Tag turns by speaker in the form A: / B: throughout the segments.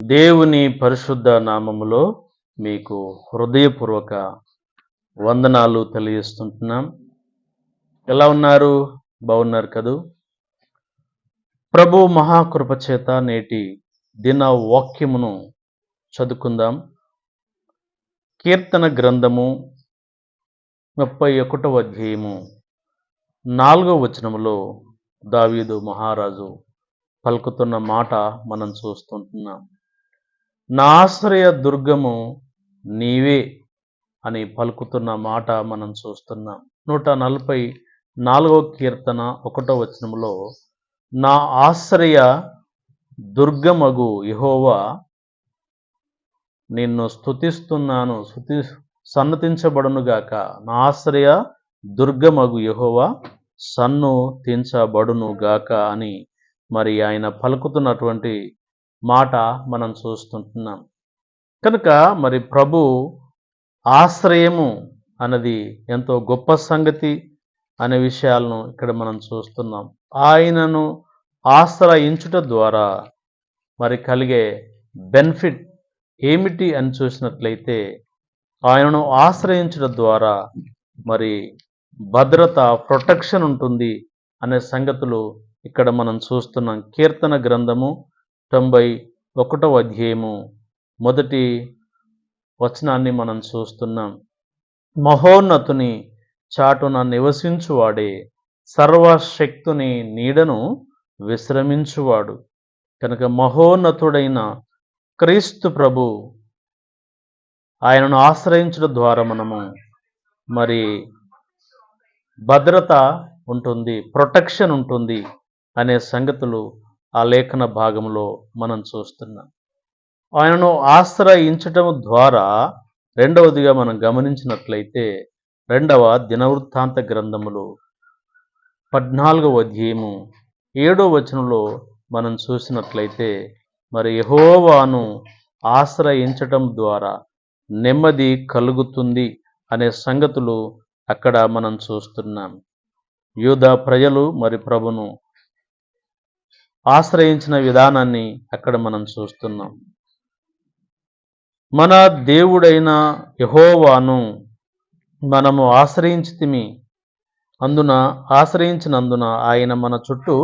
A: దేవుని పరిశుద్ధ నామములో మీకు హృదయపూర్వక వందనాలు తెలియజేస్తుంటున్నాం. ఎలా ఉన్నారు? బాగున్నారు కదూ? ప్రభు మహాకృప చేత నేటి దిన వాక్యమును చదువుకుందాం. కీర్తన గ్రంథము 31వ అధ్యాయము 4వ వచనములో దావీదు మహారాజు పలుకుతున్న మాట మనం చూస్తుంటున్నాం. నా ఆశ్రయ దుర్గము నీవే అని పలుకుతున్న మాట మనం చూస్తున్నాం. 144వ కీర్తన 1వ వచనములో నా ఆశ్రయ దుర్గమగు యెహోవా నిన్ను స్తుతిస్తున్నాను, సన్నతించబడునుగాక. నా ఆశ్రయ దుర్గమగు యెహోవా సన్నుతించబడునుగాక అని మరి ఆయన పలుకుతున్నటువంటి మాట మనం చూస్తుంటున్నాం. కనుక మరి ప్రభు ఆశ్రయము అన్నది ఎంతో గొప్ప సంగతి అనే విషయాలను ఇక్కడ మనం చూస్తున్నాం. ఆయనను ఆశ్రయించుట ద్వారా మరి కలిగే బెనిఫిట్ ఏమిటి అని చూసినట్లయితే, ఆయనను ఆశ్రయించడం ద్వారా మరి భద్రత, ప్రొటెక్షన్ ఉంటుంది అనే సంగతులు ఇక్కడ మనం చూస్తున్నాం. కీర్తన గ్రంథము 91వ అధ్యాయము 1వ వచనాన్ని మనం చూస్తున్నాం. మహోన్నతుని చాటున నివసించువాడే సర్వశక్తుని నీడను విశ్రమించువాడు. కనుక మహోన్నతుడైన క్రీస్తు ప్రభు ఆయనను ఆశ్రయించడం ద్వారా మనము మరి భద్రత ఉంటుంది, ప్రొటెక్షన్ ఉంటుంది అనే సంగతులు ఆ లేఖన భాగంలో మనం చూస్తున్నాం. ఆయనను ఆశ్రయించటం ద్వారా రెండవదిగా మనం గమనించినట్లయితే 2వ దినవృత్తాంత గ్రంథములు 14వ అధ్యాయము 7వ వచనంలో మనం చూసినట్లయితే మరి యెహోవాను ఆశ్రయించటం ద్వారా నెమ్మది కలుగుతుంది అనే సంగతులు అక్కడ మనం చూస్తున్నాం. యూదా ప్రజలు మరి ప్రభును ఆశ్రయించిన విధానాన్ని అక్కడ మనం చూస్తున్నాం. మన దేవుడైన యెహోవాను మనము ఆశ్రయించినందున ఆయన మన చుట్టూ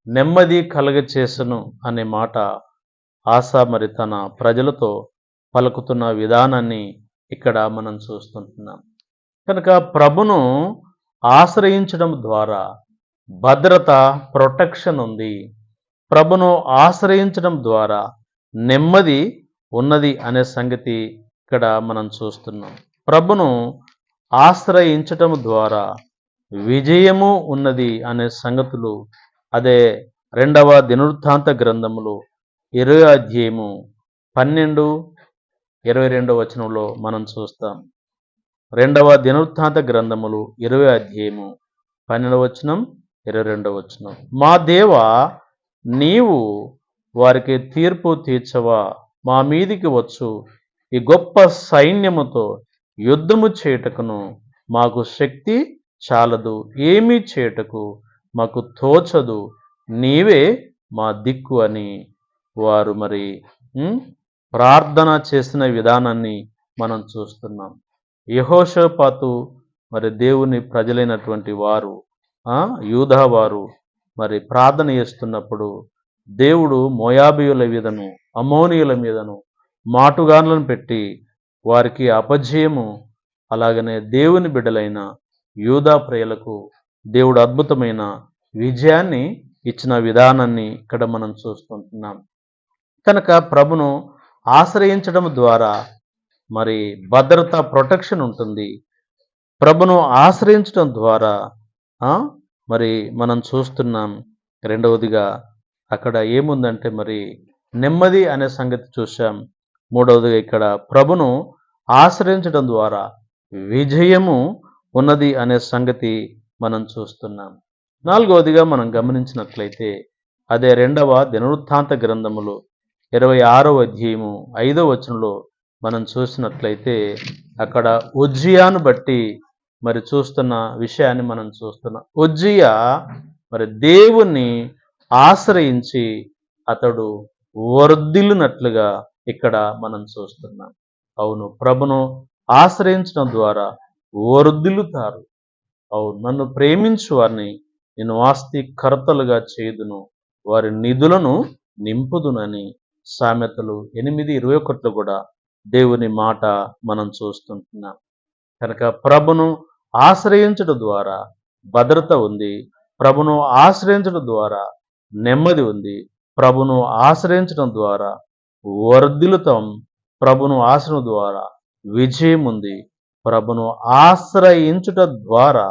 A: నెమ్మది కలగచేసెను అనే మాట ఆసా మరి తన ప్రజలతో పలుకుతున్న విధానాన్ని ఇక్కడ మనం చూస్తుంటున్నాం. కనుక ప్రభును ఆశ్రయించడం ద్వారా భద్రత, ప్రొటెక్షన్ ఉంది. ప్రభును ఆశ్రయించడం ద్వారా నెమ్మది ఉన్నది అనే సంగతి ఇక్కడ మనం చూస్తున్నాం. ప్రభును ఆశ్రయించటం ద్వారా విజయము ఉన్నది అనే సంగతులు అదే 2వ దినవృత్తాంత గ్రంథములు 20వ అధ్యాయము 12, 22వ వచనంలో మనం చూస్తాం. 2వ దినవృత్తాంత గ్రంథములు 20వ అధ్యాయము 12వ వచనం, 22వ వచనం. మా దేవా, నీవు వారికి తీర్పు తీర్చవా? మా మీదికి వచ్చు ఈ గొప్ప సైన్యముతో యుద్ధము చేయుటకును మాకు శక్తి చాలదు, ఏమీ చేయుటకు మాకు తోచదు, నీవే మా దిక్కు అని వారు మరి ప్రార్థన చేసిన విధానాన్ని మనం చూస్తున్నాం. యెహోషాపాతు మరి దేవుని ప్రజలైనటువంటి వారు, యూదా వారు మరి ప్రార్థన చేస్తున్నప్పుడు దేవుడు మోయాబీయుల మీదను, అమ్మోనీయుల మీదను మాటుగాన్లను పెట్టి వారికి అపజయము, అలాగనే దేవుని బిడ్డలైన యూదా ప్రజలకు దేవుడు అద్భుతమైన విజయాన్ని ఇచ్చిన విధానాన్ని ఇక్కడ మనం చూస్తుంటున్నాం. కనుక ప్రభును ఆశ్రయించడం ద్వారా మరి భద్రత, ప్రొటెక్షన్ ఉంటుంది. ప్రభును ఆశ్రయించడం ద్వారా మరి మనం చూస్తున్నాం. రెండవదిగా అక్కడ ఏముందంటే మరి నెమ్మది అనే సంగతి చూసాం. మూడవదిగా ఇక్కడ ప్రభును ఆశ్రయించడం ద్వారా విజయము ఉన్నది అనే సంగతి మనం చూస్తున్నాం. నాలుగవదిగా మనం గమనించినట్లయితే అదే 2వ దినవృత్తాంత గ్రంథములు 26వ అధ్యాయము 5వ వచనంలో మనం చూసినట్లయితే అక్కడ ఉజ్జియాను బట్టి మరి చూస్తున్న విషయాన్ని మనం చూస్తున్నాం. ఉజ్జియా మరి దేవుణ్ణి ఆశ్రయించి అతడు వర్ధిల్లునట్లుగా ఇక్కడ మనం చూస్తున్నాం. అవును, ప్రభును ఆశ్రయించడం ద్వారా వర్ధిల్లుతారు. అవును, నన్ను ప్రేమించు వారిని నేను ఆస్తికర్తలుగా చేయుదును, వారి నిధులను నింపుదునని సామెతలు 8:21 కూడా దేవుని మాట మనం చూస్తుంటున్నాం. కనుక ప్రభును ఆశ్రయించడం ద్వారా భద్రత ఉంది. ప్రభును ఆశ్రయించడం ద్వారా నెమ్మది ఉంది. ప్రభును ఆశ్రయించడం ద్వారా వర్ధిల్లుతాం. ప్రభును ఆశ్రయం ద్వారా విజయం ఉంది. ప్రభును ఆశ్రయించుట ద్వారా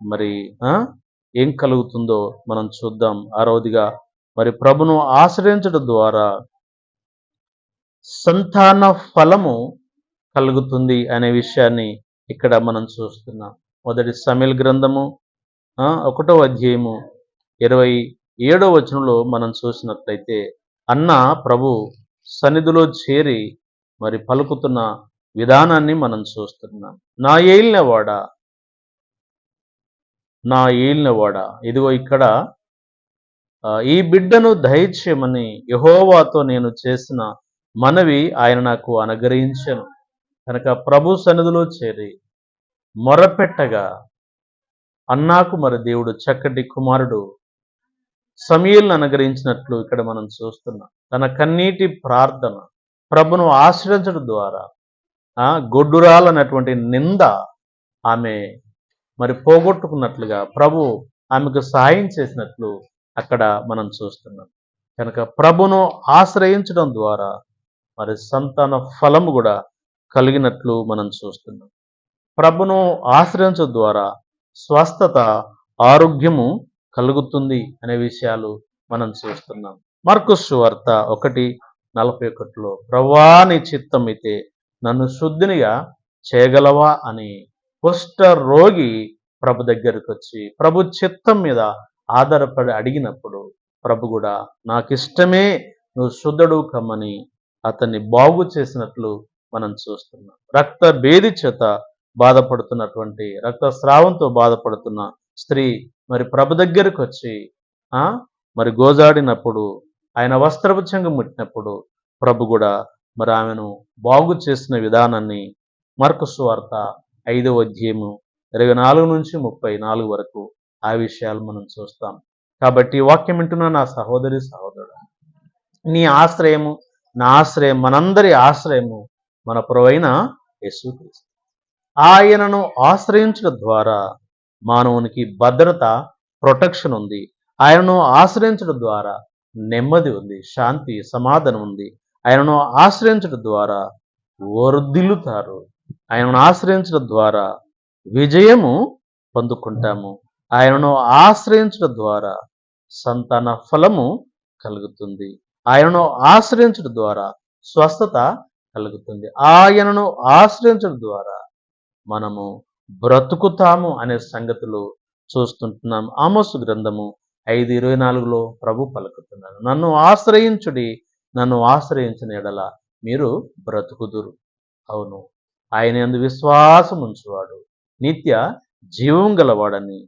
A: మరి ఆ ఏం కలుగుతుందో మనం చూద్దాం. ఆరవదిగా మరి ప్రభును ఆశ్రయించడం ద్వారా సంతాన ఫలము కలుగుతుంది అనే విషయాన్ని ఇక్కడ మనం చూస్తున్నాం. మొదటి సమూయేలు గ్రంథము 1వ అధ్యాయము 27వ వచనంలో మనం చూసినట్లయితే అన్న ప్రభు సన్నిధిలో చేరి మరి పలుకుతున్న విధానాన్ని మనం చూస్తున్నాం. నా ఏలినవాడా, నా ఏలినవాడా, ఇదిగో ఇక్కడ ఈ బిడ్డను దయచేయమని యెహోవాతో నేను చేసిన మనవి ఆయన నాకు అనుగ్రహించెను. కనుక ప్రభు సన్నిధిలో చేరి మొరపెట్టగా అన్నాకు మరి దేవుడు చక్కటి కుమారుడు సమూయేలును అనుగ్రహించినట్లు ఇక్కడ మనం చూస్తున్నాం. తన కన్నీటి ప్రార్థన ప్రభును ఆశ్రయించడం ద్వారా గొడ్డురాలన్నటువంటి నింద ఆమె మరి పోగొట్టుకున్నట్లుగా ప్రభు ఆమెకు సహాయం చేసినట్లు అక్కడ మనం చూస్తున్నాం. కనుక ప్రభును ఆశ్రయించడం ద్వారా మరి సంతాన ఫలము కూడా కలిగినట్లు మనం చూస్తున్నాం. ప్రభును ఆశ్రయించడం ద్వారా స్వస్థత, ఆరోగ్యము కలుగుతుంది అనే విషయాలు మనం చూస్తున్నాం. మార్కు సువార్త 1:41 ప్రభువా నీ చిత్తం అయితే నన్ను శుద్ధినిగా చేయగలవా అని కుష్ఠ రోగి ప్రభు దగ్గరకు వచ్చి ప్రభు చిత్తం మీద ఆధారపడి అడిగినప్పుడు ప్రభు కూడా నాకిష్టమే, నువ్వు శుద్ధుడు కమ్మని అతన్ని బాగు చేసినట్లు మనం చూస్తున్నాం. రక్త భేది చేత బాధపడుతున్నటువంటి రక్తస్రావంతో బాధపడుతున్న స్త్రీ మరి ప్రభు దగ్గరకు వచ్చి మరి గోజాడినప్పుడు ఆయన వస్త్రపు చెంగు ముట్టినప్పుడు ప్రభు కూడా మరి ఆమెను బాగు చేసిన విధానాన్ని మార్కు సువార్త 5వ అధ్యాయము 24-34 వరకు ఆ విషయాలు మనం చూస్తాం. కాబట్టి వాక్యం వింటున్న నా సహోదరి సహోదరుడు, నీ ఆశ్రయము, నా ఆశ్రయం, మనందరి ఆశ్రయము మన ప్రభువైన యేసుక్రీస్తు. ఆయనను ఆశ్రయించడం ద్వారా మానవునికి భద్రత, ప్రొటెక్షన్ ఉంది. ఆయనను ఆశ్రయించడం ద్వారా నెమ్మది ఉంది, శాంతి, సమాధానం ఉంది. ఆయనను ఆశ్రయించడం ద్వారా వర్ధిల్లుతారు. ఆయనను ఆశ్రయించడం ద్వారా విజయము పొందుకుంటాము. ఆయనను ఆశ్రయించడం ద్వారా సంతాన ఫలము కలుగుతుంది. ఆయనను ఆశ్రయించడం ద్వారా స్వస్థత కలుగుతుంది. ఆయనను ఆశ్రయించడం ద్వారా మనము బ్రతుకుతాము అనే సంగతులు చూస్తుంటున్నాం. ఆమోసు గ్రంథము 5:24 ప్రభు పలుకుతున్నాడు, నన్ను ఆశ్రయించుడి, నన్ను ఆశ్రయించిన ఎడల మీరు బ్రతుకుదురు. అవును, ఆయన యందు విశ్వాసం ఉంచువాడు నిత్య జీవం గలవాడని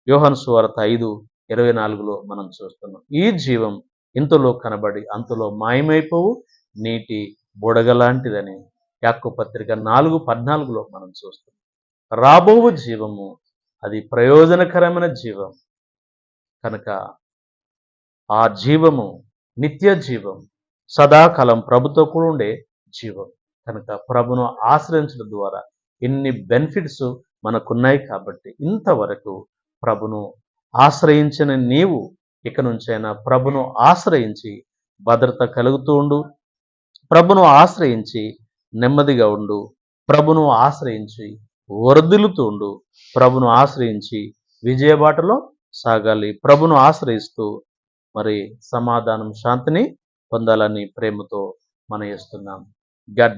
A: యోహాను సువార్త 5:24 మనం చూస్తున్నాం. ఈ జీవం ఇంతలో కనబడి అంతలో మాయమైపోవు నీటి బుడగలాంటిదని యాకోబు పత్రిక 4:14 మనం చూస్తున్నాం. రాబోవు జీవము అది ప్రయోజనకరమైన జీవం. కనుక ఆ జీవము నిత్య జీవం, సదాకాలం ప్రభుతో కూడా ఉండే జీవం. కనుక ప్రభును ఆశ్రయించడం ద్వారా ఎన్ని బెనిఫిట్స్ మనకున్నాయి. కాబట్టి ఇంతవరకు ప్రభును ఆశ్రయించిన నీవు ఇక నుంచైనా ప్రభును ఆశ్రయించి భద్రత కలుగుతూ ఉండు, ప్రభును ఆశ్రయించి నెమ్మదిగా ఉండు, ప్రభును ఆశ్రయించి వర్ధిల్లుతూ ఉండు, ప్రభును ఆశ్రయించి విజయబాటలో సాగాలి. ప్రభును ఆశ్రయిస్తూ మరి సమాధానం, శాంతిని పొందాలని ప్రేమతో మనయిస్తున్నాం. గాడ్